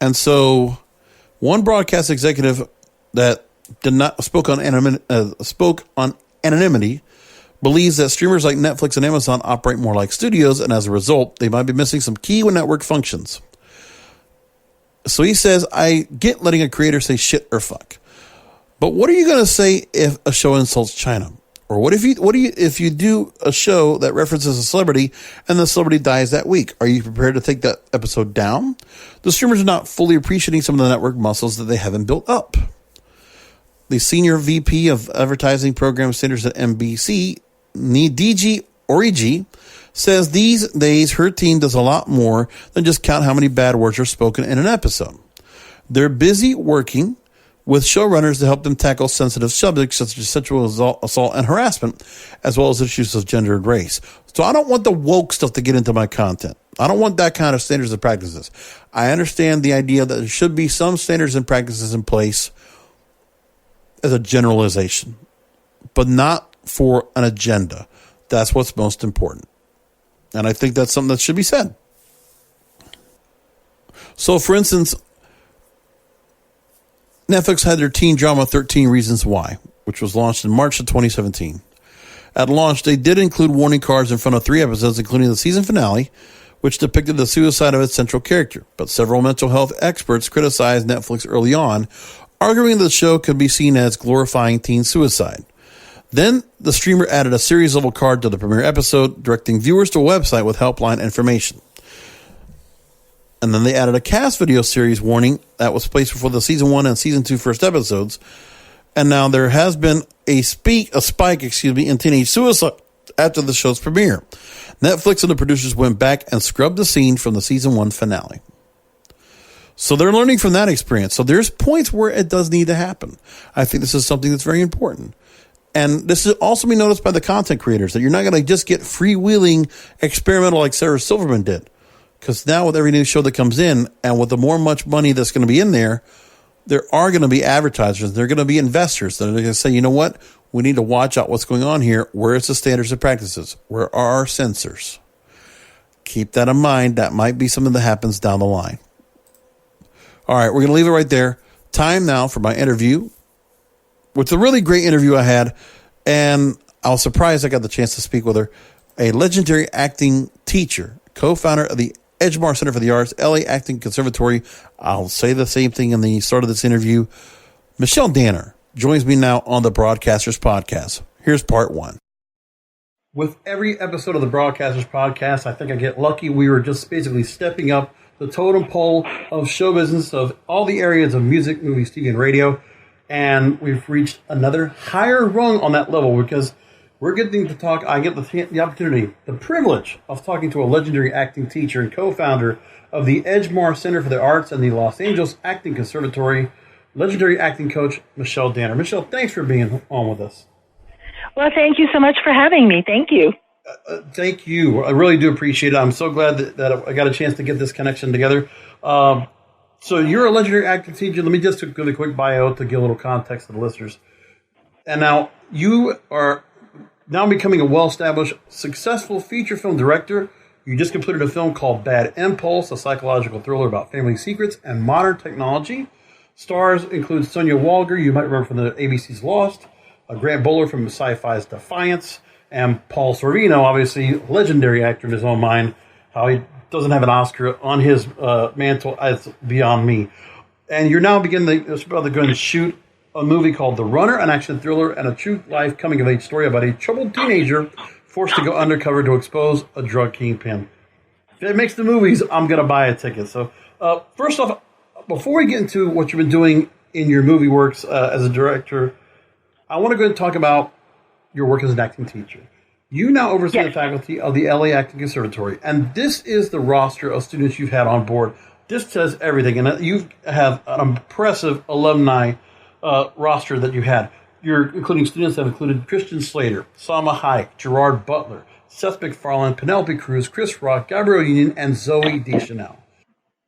And so One broadcast executive that spoke on anonymity believes that streamers like Netflix and Amazon operate more like studios, and as a result, they might be missing some key network functions. So he says, I get letting a creator say shit or fuck, but what are you going to say if a show insults China? Or what if you do a show that references a celebrity and the celebrity dies that week? Are you prepared to take that episode down? The streamers are not fully appreciating some of the network muscles that they haven't built up. The senior VP of advertising program standards at NBC, DG Origi, says these days her team does a lot more than just count how many bad words are spoken in an episode. They're busy working with showrunners to help them tackle sensitive subjects such as sexual assault and harassment, as well as issues of gender and race. So I don't want the woke stuff to get into my content. I don't want that kind of standards and practices. I understand the idea that there should be some standards and practices in place as a generalization, but not for an agenda. That's what's most important. And I think that's something that should be said. So, for instance, Netflix had their teen drama 13 Reasons Why, which was launched in March of 2017. At launch, they did include warning cards in front of 3 episodes, including the season finale, which depicted the suicide of its central character. But several mental health experts criticized Netflix early on, arguing that the show could be seen as glorifying teen suicide. Then, the streamer added a series-level card to the premiere episode, directing viewers to a website with helpline information. And then they added a cast video series warning that was placed before the season 1 and season 2 first episodes. And now there has been a spike in teenage suicide after the show's premiere. Netflix and the producers went back and scrubbed the scene from the season 1 finale. So they're learning from that experience. So there's points where it does need to happen. I think this is something that's very important. And this is also be noticed by the content creators, that you're not going to just get freewheeling experimental like Sarah Silverman did. Because now with every new show that comes in, and with the much money that's going to be in there are going to be advertisers. There are going to be investors that are going to say, you know what? We need to watch out what's going on here. Where is the standards and practices? Where are our censors? Keep that in mind. That might be something that happens down the line. All right, we're going to leave it right there. Time now for my interview. It's a really great interview I had, and I was surprised I got the chance to speak with her. A legendary acting teacher, co-founder of the Edgemar Center for the Arts, LA Acting Conservatory. I'll say the same thing in the start of this interview. Michelle Danner joins me now on the Broadcasters Podcast. Here's part 1. With every episode of the Broadcasters Podcast, I think I get lucky. We were just basically stepping up the totem pole of show business of all the areas of music, movies, TV, and radio. And we've reached another higher rung on that level because we're getting to talk. I get the opportunity, the privilege of talking to a legendary acting teacher and co-founder of the Edgemar Center for the Arts and the Los Angeles Acting Conservatory, legendary acting coach, Michelle Danner. Michelle, thanks for being on with us. Well, thank you so much for having me. Thank you. Thank you. I really do appreciate it. I'm so glad that I got a chance to get this connection together. So you're a legendary acting teacher. Let me just do a really quick bio to give a little context to the listeners. And now you are now becoming a well-established, successful feature film director. You just completed a film called Bad Impulse, a psychological thriller about family secrets and modern technology. Stars include Sonya Walger, you might remember from the ABC's Lost, Grant Bowler from Syfy's Defiance, and Paul Sorvino, obviously legendary actor in his own mind. How he doesn't have an Oscar on his mantle, it's beyond me. And you're now going to shoot a movie called The Runner, an action thriller and a true life coming-of-age story about a troubled teenager forced to go undercover to expose a drug kingpin. If it makes the movies, I'm going to buy a ticket. So first off, before we get into what you've been doing in your movie works as a director, I want to go and talk about your work as an acting teacher. You now oversee the faculty of the LA Acting Conservatory, and this is the roster of students you've had on board. This says everything, and you have an impressive alumni roster that you had. You're including students that have included Christian Slater, Salma Hayek, Gerard Butler, Seth MacFarlane, Penelope Cruz, Chris Rock, Gabrielle Union, and Zoe Deschanel.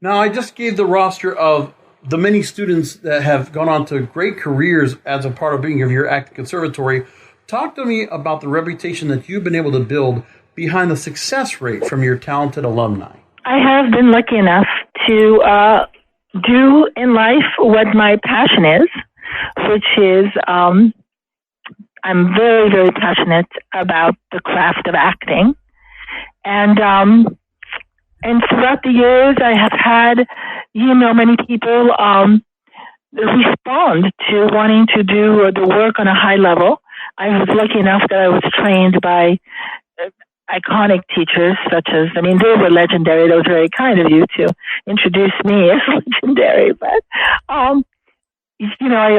Now, I just gave the roster of the many students that have gone on to great careers as a part of being of your acting conservatory. Talk to me about the reputation that you've been able to build behind the success rate from your talented alumni. I have been lucky enough to do in life what my passion is, which is I'm very, very passionate about the craft of acting. And throughout the years, I have had, many people respond to wanting to do the work on a high level. I was lucky enough that I was trained by iconic teachers such as, they were legendary. That was very kind of you to introduce me as legendary. But, I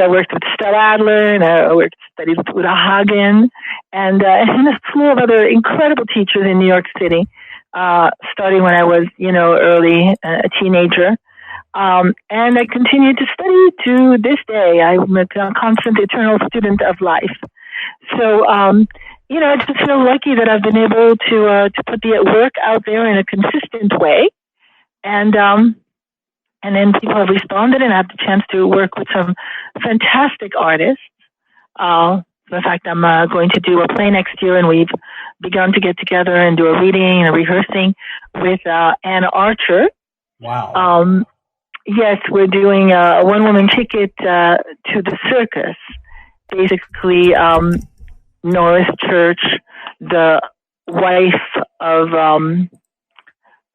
worked with Stella Adler, and I studied with Hagen, and a slew of other incredible teachers in New York City, starting when I was, early, a teenager. And I continue to study to this day. I'm a constant eternal student of life. So, I just feel lucky that I've been able to put the work out there in a consistent way. And then people have responded, and I have the chance to work with some fantastic artists. In fact, I'm going to do a play next year, and we've begun to get together and do a reading and a rehearsing with Ann Archer. Wow. Yes, we're doing a one-woman ticket to the circus. Basically, Norris Church, the wife of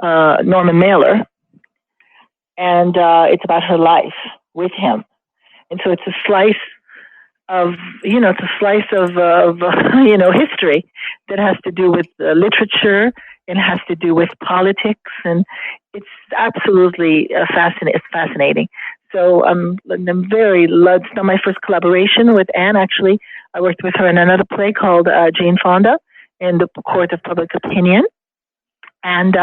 Norman Mailer, and it's about her life with him. And so it's a slice of history that has to do with literature. It has to do with politics, and it's absolutely fascinating. So I'm very loved. It's not my first collaboration with Anne. Actually, I worked with her in another play called Jane Fonda in the Court of Public Opinion. And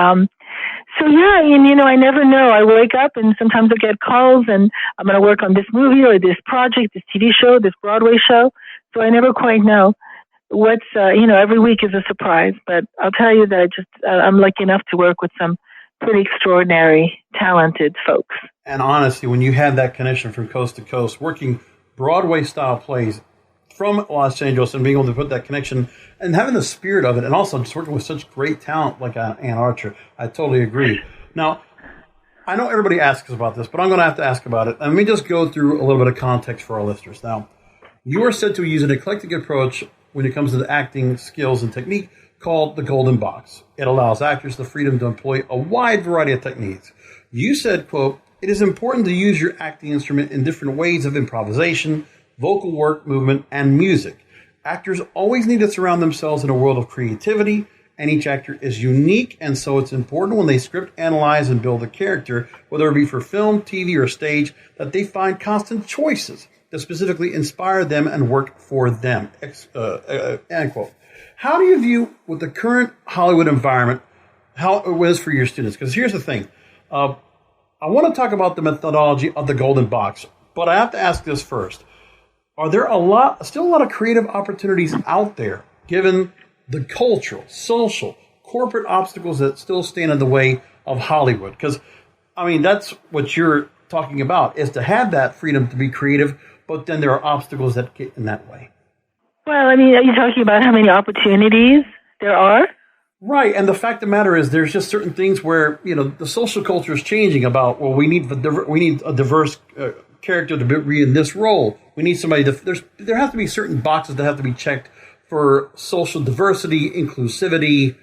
so, yeah, and, I never know. I wake up and sometimes I get calls and I'm going to work on this movie or this project, this TV show, this Broadway show. So I never quite know what's, every week is a surprise. But I'll tell you that I'm lucky enough to work with some pretty extraordinary, talented folks. And honestly, when you have that connection from coast to coast, working Broadway-style plays from Los Angeles and being able to put that connection and having the spirit of it, and also just working with such great talent like Ann Archer, I totally agree. Now, I know everybody asks about this, but I'm going to have to ask about it. And let me just go through a little bit of context for our listeners. Now, you are said to use an eclectic approach when it comes to the acting skills and technique called the Golden Box. It allows actors the freedom to employ a wide variety of techniques. You said, quote, "It is important to use your acting instrument in different ways of improvisation, vocal work, movement, and music. Actors always need to surround themselves in a world of creativity, and each actor is unique, and so it's important when they script, analyze, and build a character, whether it be for film, TV, or stage, that they find constant choices that specifically inspire them and work for them." End quote. How do you view with the current Hollywood environment, how it was for your students? Because here's the thing. I want to talk about the methodology of the Golden Box, but I have to ask this first. Are there still a lot of creative opportunities out there, given the cultural, social, corporate obstacles that still stand in the way of Hollywood? Because, that's what you're talking about, is to have that freedom to be creative, but then there are obstacles that get in that way. Well, are you talking about how many opportunities there are? Right, and the fact of the matter is there's just certain things where, the social culture is changing about, well, we need a diverse character to be in this role. We need somebody there have to be certain boxes that have to be checked for social diversity, inclusivity,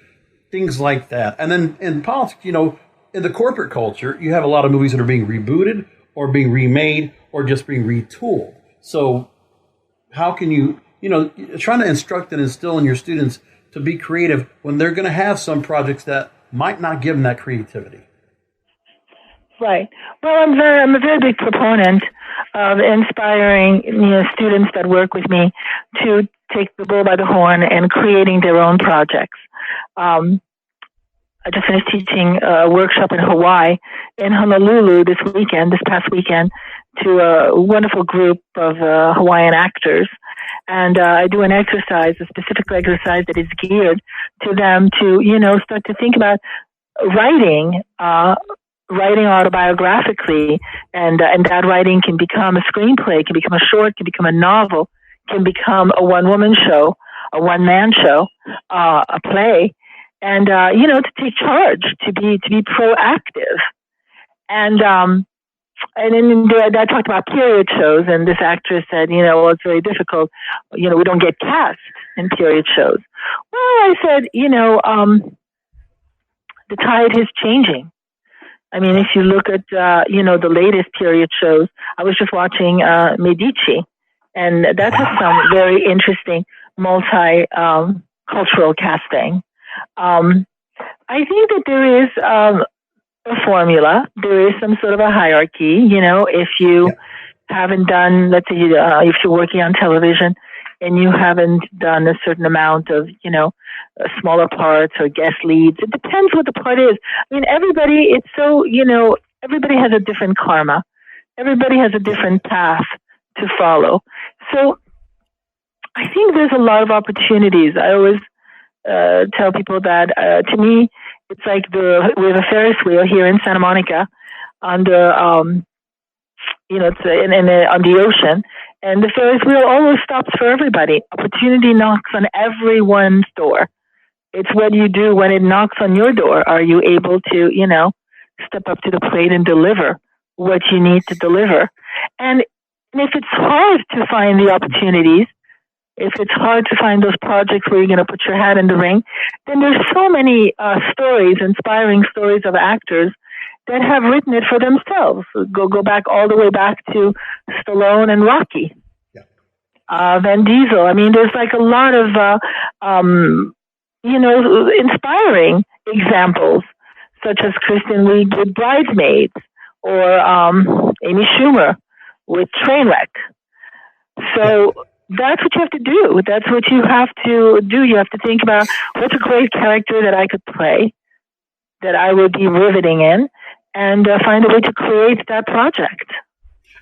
things like that. And then in politics, in the corporate culture, you have a lot of movies that are being rebooted or being remade or just being retooled. So how can you, trying to instruct and instill in your students to be creative when they're going to have some projects that might not give them that creativity? Right. Well, I'm a very big proponent of inspiring students that work with me to take the bull by the horn and creating their own projects. I just finished teaching a workshop in Hawaii, in Honolulu this past weekend, to a wonderful group of Hawaiian actors. And I do a specific exercise that is geared to them to, start to think about writing autobiographically, and that writing can become a screenplay, can become a short, can become a novel, can become a one-woman show, a one-man show, a play, and to take charge, to be proactive, and and then I talked about period shows, and this actress said, well, it's very difficult. We don't get cast in period shows. Well, I said, the tide is changing. I mean, if you look at, the latest period shows, I was just watching Medici, and that has some very interesting multi-cultural casting. I think that there is a formula. There is some sort of a hierarchy. If you haven't done, let's say, if you're working on television and you haven't done a certain amount of, smaller parts or guest leads, it depends what the part is. I mean, everybody has a different karma. Everybody has a different path to follow. So I think there's a lot of opportunities. I always tell people that, to me, it's like we have a Ferris wheel here in Santa Monica on the, it's on the ocean, and the Ferris wheel always stops for everybody. Opportunity knocks on everyone's door. It's what you do when it knocks on your door. Are you able to, step up to the plate and deliver what you need to deliver? And if it's hard to find the opportunities, if it's hard to find those projects where you're going to put your hat in the ring, then there's so many stories, inspiring stories of actors that have written it for themselves. Go back all the way back to Stallone and Rocky, Van Diesel. I mean, there's like a lot of inspiring examples, such as Kristen Wiig with Bridesmaids, or Amy Schumer with Trainwreck. So that's what you have to do. That's what you have to do. You have to think about, what's a great character that I could play, that I would be riveting in, and find a way to create that project.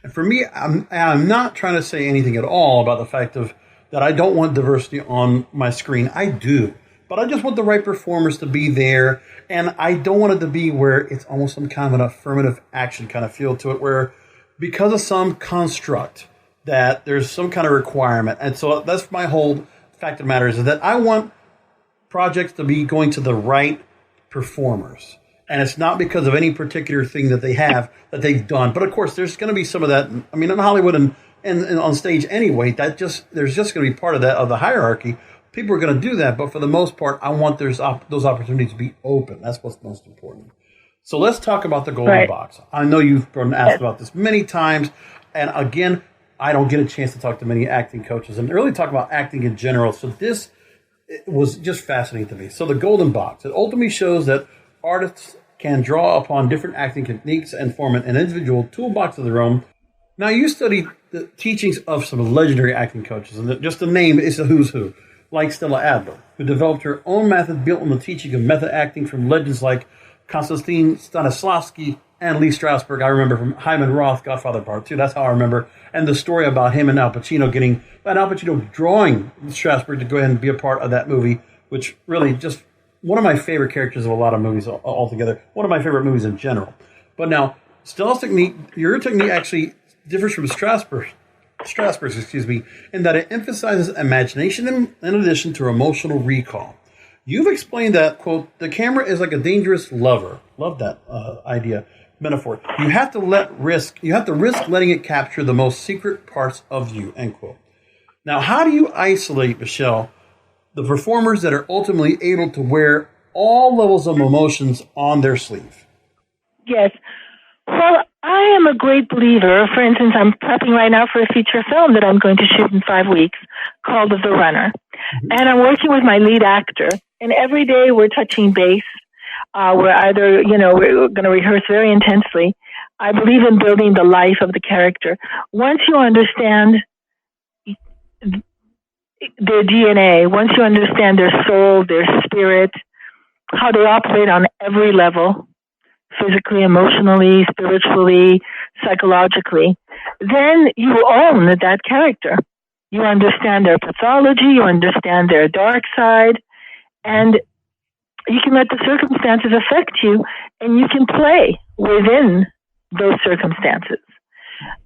And for me, I'm not trying to say anything at all about the fact that I don't want diversity on my screen. I do. But I just want the right performers to be there. And I don't want it to be where it's almost some kind of an affirmative action kind of feel to it, where because of some construct that there's some kind of requirement. And so that's my whole fact of the matter is that I want projects to be going to the right performers. And it's not because of any particular thing that they have, that they've done. But of course, there's going to be some of that. I mean, in Hollywood and on stage anyway, there's just going to be part of that, of the hierarchy. People are going to do that. But for the most part, I want those opportunities to be open. That's what's most important. So let's talk about the Golden Box. I know you've been asked about this many times. And again, I don't get a chance to talk to many acting coaches and really talk about acting in general. So this was just fascinating to me. So the Golden Box, it ultimately shows that artists can draw upon different acting techniques and form an individual toolbox of their own. Now, you studied the teachings of some legendary acting coaches, and just the name is a who's who, like Stella Adler, who developed her own method built on the teaching of method acting from legends like Konstantin Stanislavski and Lee Strasberg. I remember from Hyman Roth, Godfather Part 2. That's how I remember. And the story about him and Al Pacino drawing Strasberg to go ahead and be a part of that movie, which really just one of my favorite characters of a lot of movies altogether. One of my favorite movies in general. But now, Stella's technique, your technique actually differs from Strasberg's, in that it emphasizes imagination in addition to emotional recall. You've explained that, quote, the camera is like a dangerous lover. Love that metaphor. You have to risk letting it capture the most secret parts of you, end quote. Now, how do you isolate, Michelle, the performers that are ultimately able to wear all levels of emotions on their sleeve? Yes. Well, I am a great believer. For instance, I'm prepping right now for a feature film that I'm going to shoot in 5 weeks called The Runner. Mm-hmm. And I'm working with my lead actor. And every day we're touching base. We're either, we're going to rehearse very intensely. I believe in building the life of the character. Once you understand their DNA, once you understand their soul, their spirit, how they operate on every level, physically, emotionally, spiritually, psychologically, then you own that character. You understand their pathology, you understand their dark side, and you can let the circumstances affect you, and you can play within those circumstances.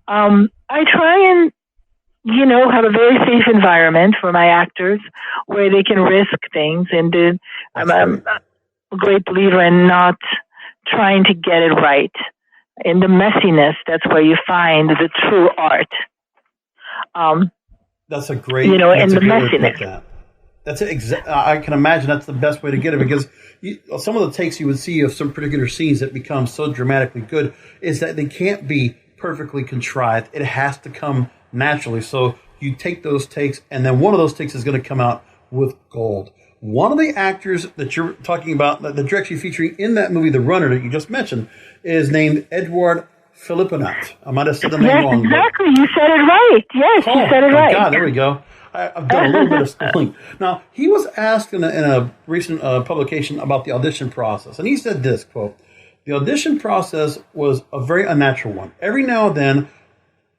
I try and have a very safe environment for my actors where they can risk things. And I'm a great believer in not trying to get it right. in the messiness, that's where you find the true art. That's a great, in the messiness. messiness. That's I can imagine that's the best way to get it, because some of the takes you would see of some particular scenes that become so dramatically good is that they can't be perfectly contrived. It has to come naturally. So you take those takes, and then one of those takes is going to come out with gold. One of the actors that you're talking about, that you're actually featuring in that movie, The Runner, that you just mentioned, is named Edward Philippinat. I might have said the name wrong. Yes, exactly. You said it right. Yes, you said it right. God, there we go. I've done a little bit of spelling. Now, he was asked in a recent publication about the audition process, and he said this, quote, "The audition process was a very unnatural one. Every now and then,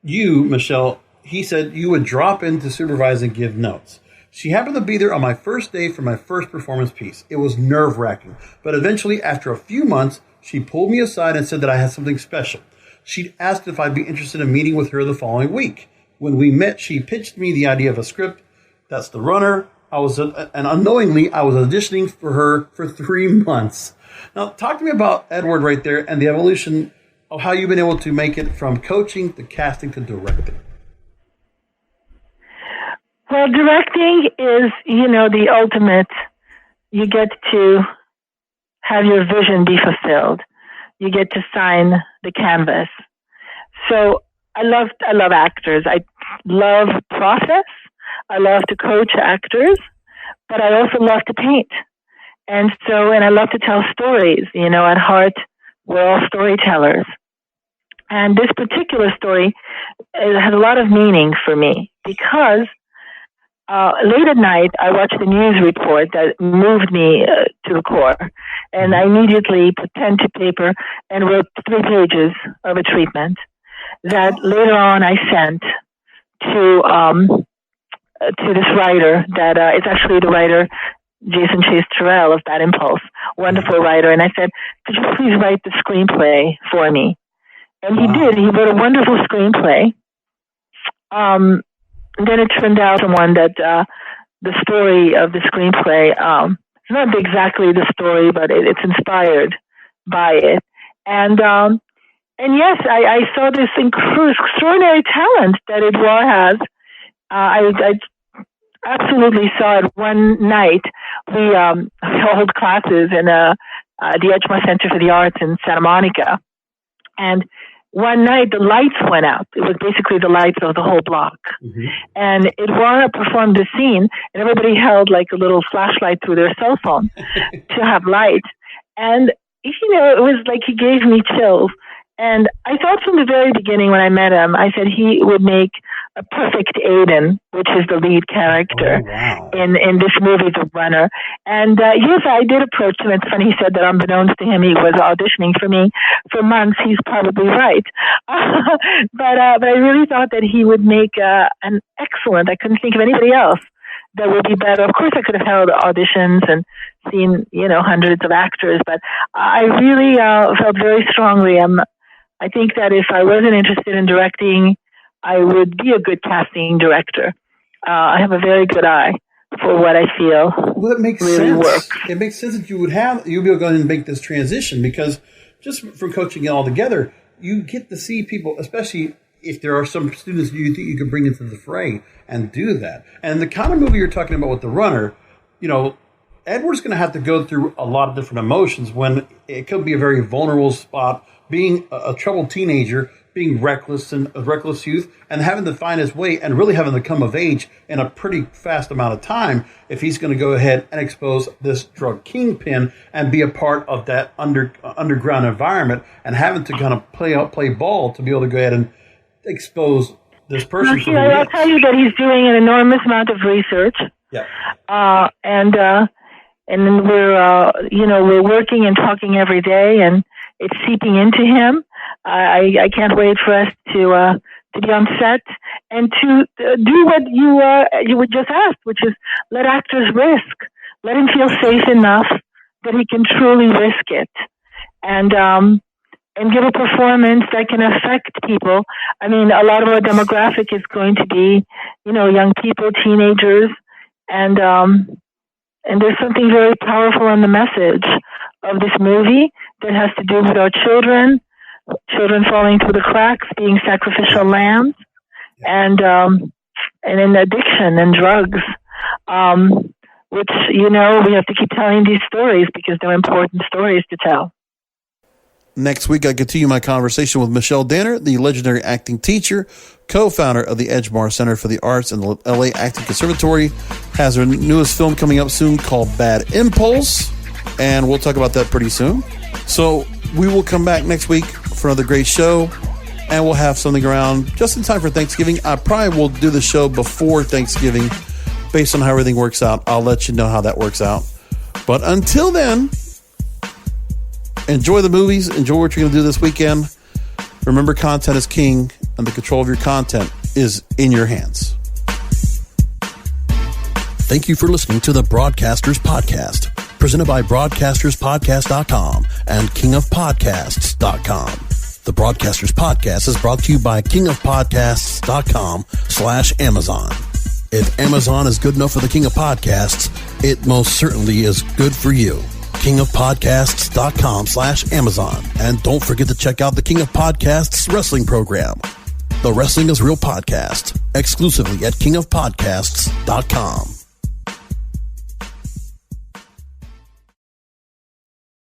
you, Michelle," he said, "you would drop in to supervise and give notes. She happened to be there on my first day for my first performance piece. It was nerve-wracking. But eventually, after a few months, she pulled me aside and said that I had something special. She'd asked if I'd be interested in meeting with her the following week. When we met, she pitched me the idea of a script. That's The Runner. And unknowingly, I was auditioning for her for 3 months." Now, talk to me about Edward right there and the evolution of how you've been able to make it from coaching to casting to directing. Well, directing is, the ultimate. You get to have your vision be fulfilled. You get to sign the canvas. So I love actors. I love process. I love to coach actors, but I also love to paint. And I love to tell stories. At heart, we're all storytellers. And this particular story has a lot of meaning for me because late at night, I watched the news report that moved me to the core. And I immediately put pen to paper and wrote 3 pages of a treatment that later on I sent to this writer that it's actually the writer Jason Chase Terrell of Bad Impulse, wonderful writer. And I said, "Could you please write the screenplay for me?" And he did. He wrote a wonderful screenplay. And then it turned out that the story of the screenplay, it's not exactly the story, but it's inspired by it. And yes, I saw this extraordinary talent that Edouard has. I absolutely saw it one night. We held classes in the Edgemar Center for the Arts in Santa Monica. And one night the lights went out. It was basically the lights of the whole block. Mm-hmm. And Edouard performed the scene, and everybody held like a little flashlight through their cell phone to have light. And, it was like he gave me chills. And I thought from the very beginning when I met him, I said he would make a perfect Aiden, which is the lead character in this movie, The Runner. And yes, I did approach him. It's funny, he said that unbeknownst to him, he was auditioning for me for months. He's probably right. But I really thought that he would make an excellent, I couldn't think of anybody else that would be better. Of course, I could have held auditions and seen, hundreds of actors, but I really felt very strongly. I think that if I wasn't interested in directing, I would be a good casting director. I have a very good eye for what I feel. Well, it makes really sense. Works. It makes sense that you'll be able to go and make this transition, because just from coaching it all together, you get to see people, especially if there are some students you think you could bring into the fray and do that. And the kind of movie you're talking about with The Runner, Edward's going to have to go through a lot of different emotions when it could be a very vulnerable spot, being a troubled teenager, being reckless and a reckless youth, and having to find his way and really having to come of age in a pretty fast amount of time if he's going to go ahead and expose this drug kingpin and be a part of that underground environment, and having to kind of play ball to be able to go ahead and expose this person. I'll tell you that he's doing an enormous amount of research. Yeah. And then we're working and talking every day, and it's seeping into him. I can't wait for us to be on set and to do what you would just ask, which is let actors risk, let him feel safe enough that he can truly risk it, and give a performance that can affect people. I mean, a lot of our demographic is going to be, young people, teenagers, and there's something very powerful in the message of this movie that has to do with our children, children falling through the cracks, being sacrificial lambs, and in addiction and drugs, which, we have to keep telling these stories because they're important stories to tell. Next week, I continue my conversation with Michelle Danner, the legendary acting teacher, co-founder of the Edgemar Center for the Arts and the LA Acting Conservatory, has her newest film coming up soon called Bad Impulse, and we'll talk about that pretty soon. So we will come back next week for another great show, and we'll have something around just in time for Thanksgiving. I probably will do the show before Thanksgiving based on how everything works out. I'll let you know how that works out. But until then, enjoy the movies. Enjoy what you're going to do this weekend. Remember, content is king, and the control of your content is in your hands. Thank you for listening to the Broadcasters Podcast, presented by BroadcastersPodcast.com and KingofPodcasts.com. The Broadcasters Podcast is brought to you by KingofPodcasts.com/Amazon. If Amazon is good enough for the King of Podcasts, it most certainly is good for you. KingofPodcasts.com/Amazon. And don't forget to check out the King of Podcasts wrestling program. The Wrestling is Real podcast, exclusively at KingofPodcasts.com.